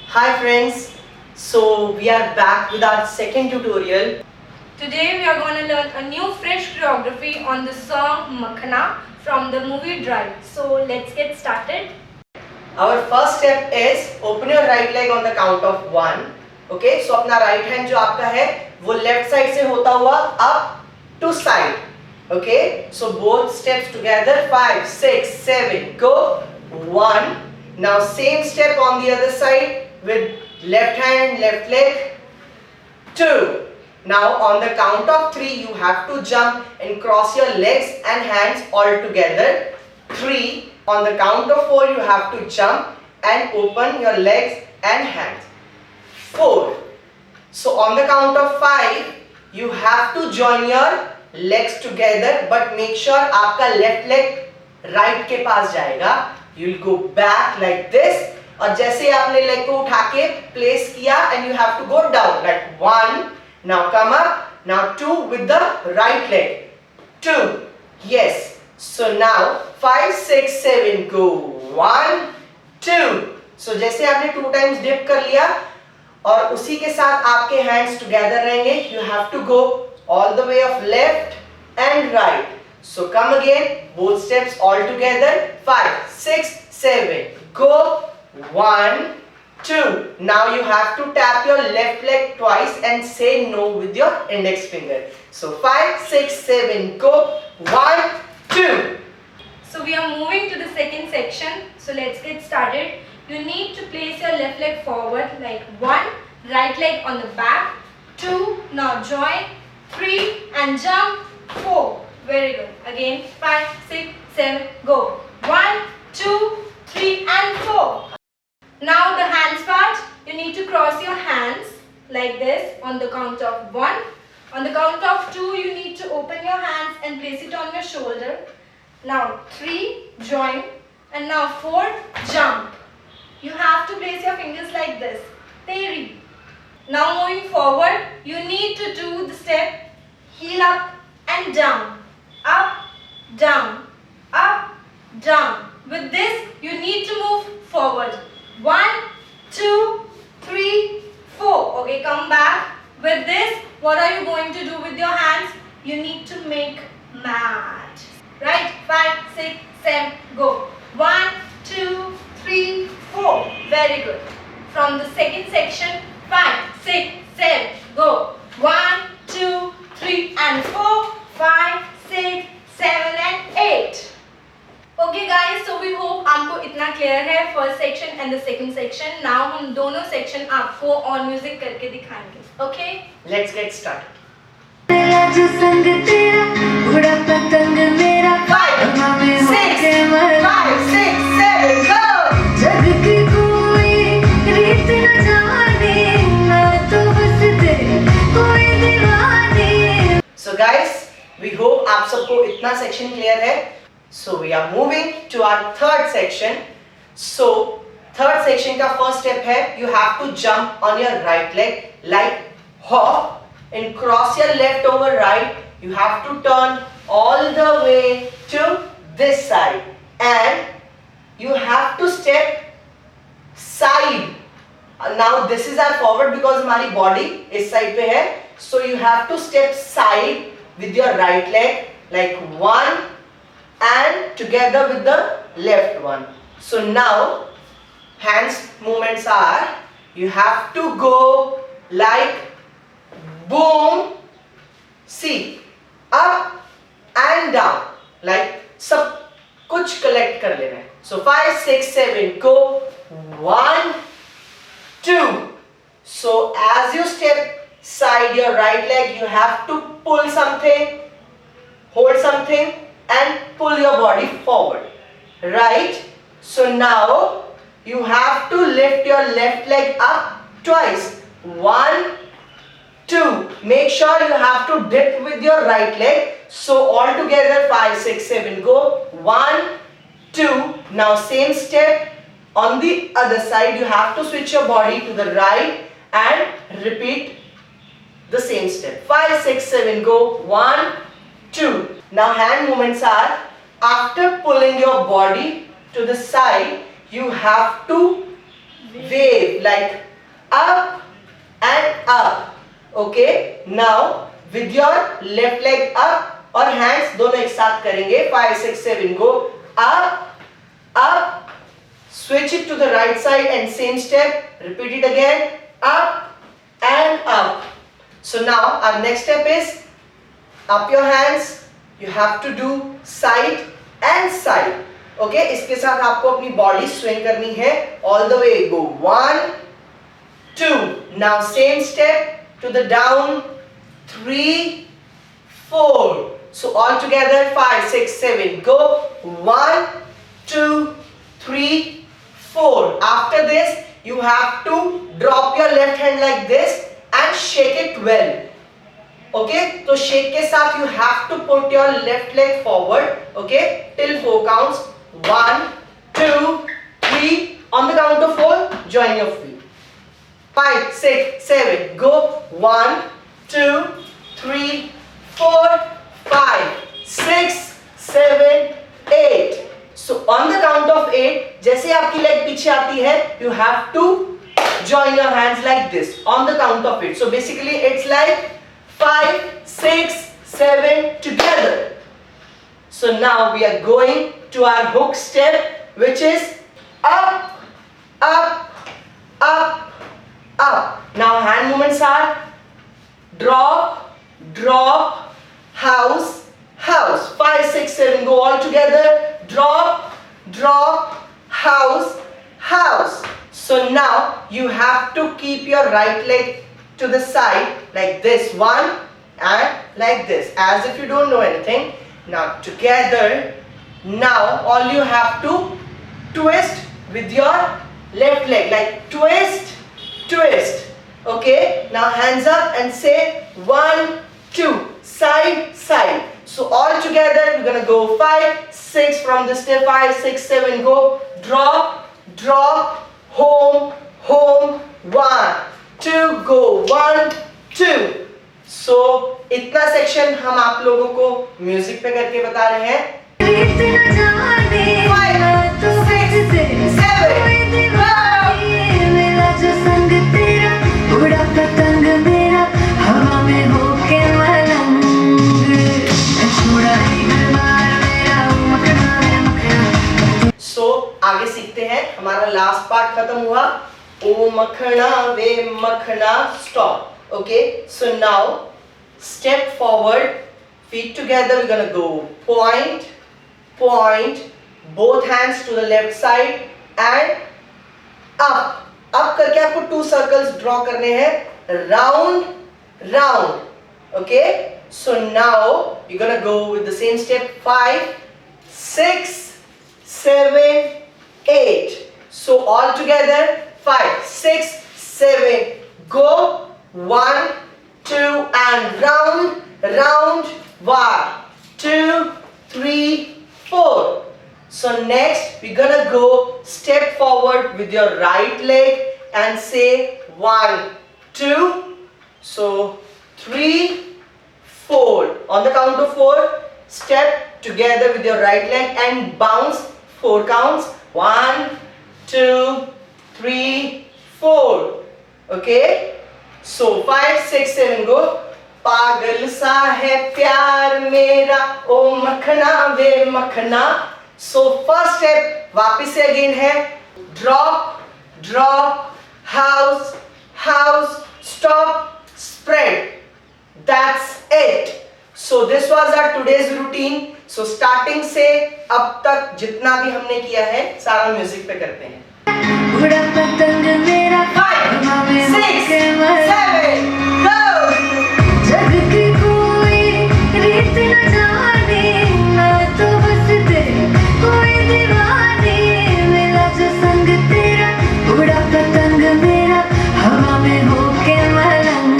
Hi friends, so we are back with our second tutorial. Today we are going to learn a new fresh choreography on the song Makhana from the movie Drive. So let's get started. Our first step is open your right leg on the count of 1. Okay, so अपना right hand जो आपका है वो left side से होता हुआ up to side. Okay, so both steps together 5, 6, 7, go 1. Now same step on the other side with left hand, left leg 2. Now on the count of 3 you have to jump and cross your legs and hands all together. 3. On the count of 4 you have to jump and open your legs and hands. 4. So on the count of 5 you have to join your legs together but make sure आपका left leg right के पास जाएगा. You'll go back like this और जैसे आपने leg को उठा के place किया and you have to go down like 1. Now come up. Now 2 with the right leg. 2. Yes. So now 5, 6, 7 go 1, 2. So जैसे आपने 2 times dip कर लिया और उसी के साथ आपके hands together रहेंगे. You have to go all the way of left and right. So come again. Both steps all together. 5, 6, 7 go 1, 2. Now you have to tap your left leg twice and say no with your index finger. So 5, 6, 7 go 1, 2. So we are moving to the second section. So let's get started. You need to place your left leg forward like 1, right leg on the back, 2, now join, 3 and jump, 4. Very good. Again 5, 6, 7 go. 1, 2, 3 and 4. Now the hands part, you need to cross your hands like this on the count of 1. On the count of 2, you need to open your hands and place it on your shoulder. Now 3, join, and now 4, jump. You have to place your fingers like this. Teri. Now moving forward, you need to do the step heel up and down. Up, down, up, down. With this, you need to move forward. 1, 2, 3, 4. Okay, come back. With this, what are you going to do with your hands? You need to make mat. Right? 5, 6, 7, go. 1, 2, 3, 4. Very good. From the second section, 5, 6, 7, go. 1, 2, 3 and 4, 5, 6, 7 and 8. Okay guys, so we hope आपको इतना clear है first section and the second section. Now हम दोनों section आपको on music करके दिखाएंगे. Okay? Let's get started. 5, 6, 7 go! जग की कोई रीत न जाने ना तो बस तेरे कोई दीवाने. So guys, we hope आप सबको इतना section clear है. So we are moving to our third section. So third section का first step है you have to jump on your right leg like hop and cross your left over right. You have to turn all the way to this side and you have to step side. Now this is our forward because हमारी body इस side पे है. So you have to step side with your right leg like 1 and together with the left one. So now hands movements are you have to go like boom, see, up and down like सब कुछ collect कर लेना है. So 5, 6, 7 go 1, 2. So as you step side your right leg you have to pull something, hold something and pull your body forward, right? So now you have to lift your left leg up twice. 1, 2. Make sure you have to dip with your right leg. So all together 5, 6, 7 go. 1, 2. Now same step on the other side. You have to switch your body to the right and repeat the same step. 5, 6, 7 go. 1, 2. Now hand movements are after pulling your body to the side you have to wave like up and up. Okay, now with your left leg up और hands दोनों एक साथ करेंगे. 5, 6, 7 go up, up. Switch it to the right side and same step. Repeat it again. Up and up. So now our next step is up your hands. You have to do side and side. Okay, इसके साथ आपको अपनी body swing करनी है. All the way go 1, 2. Now same step to the down. 3, 4. So all together 5, 6, 7 go 1, 2, 3, 4. After this you have to drop your left hand like this and shake it well. Okay, so shake के साथ you have to put your left leg forward. Okay, till 4 counts. 1, 2, 3. On the count of 4, join your feet. 5, 6, 7 go 1, 2, 3, 4, 5, 6, 7, 8. So on the count of 8, जैसे आपकी leg पीछे आती है, you have to join your hands like this on the count of 8. So basically it's like 5, 6, 7 together. So now we are going to our hook step, which is up, up, up, up. Now hand movements are drop, drop, house, house. 5, 6, 7 go all together. Drop, drop, house, house. So now you have to keep your right leg to the side like this one and like this, as if you don't know anything. Now together, now all you have to twist with your left leg, like twist, twist. Okay, now hands up and say 1, 2, side, side. So all together we're gonna go 5, 6 from this step. 5, 6, 7 go. Drop, drop, home, home. 1, 2 go. 1, 2. So इतना section हम आप लोगों को music पे करके बता रहे हैं. 5, 6, 7 मेरा जो संग तेरा उड़ा पतंग मेरा हवा में होके मलंग छोड़ा ही घरबार मेरा मखना वे मखना. So आगे सीखते हैं. हमारा लास्ट पार्ट खत्म हुआ. ओ मखना वे मखना. Stop. Okay, so now step forward, feet together. We're gonna go point, point, both hands to the left side and up. Up करके आपको 2 circles draw करने हैं. Round, round. Okay, so now you're gonna go with the same step. 5, 6, 7, 8. So all together 5, 6, 7 go. 1, 2 and round, round. 1, 2, 3, 4. So next we're gonna go step forward with your right leg and say 1, 2. So 3, 4. On the count of 4, step together with your right leg and bounce 4 counts. 1, 2, 3, 4. Okay. So 5, 6, 7 go. पागल सा है प्यार मेरा ओ मखना वे मखना. So first step वापिस से again है drop, drop, house, house, stop, spread. That's it. So this was our today's routine. So starting से अब तक जितना भी हमने किया है सारा म्यूजिक पे करते हैं. उड़ा पतंग मेरा 5, हवा में 6, होके मलंग 7 go. जग की कोई रीत न जाने ना तो बस तेरे कोई दीवाने मेरा जो संग तेरा उड़ा पतंग मेरा हवा में होके मलंग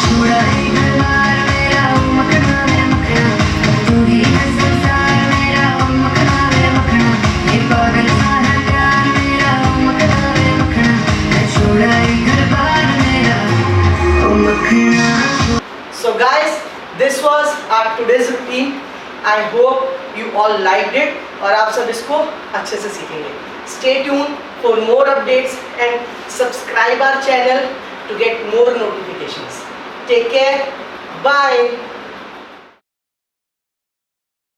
छोड़ा ही घरबार मेरा मखना वे मखना तू ही है संसार मेरा मखना वे मखना ये पागल सा है प्यार मेरा मखना वे मखना छोड़ा ही घरबार मेरा मखना. So guys, this was our today's routine. I hope you all liked it और आप सब इसको अच्छे से सीखेंगे. Stay tuned for more updates and subscribe our channel to get more notifications. Take care. Bye.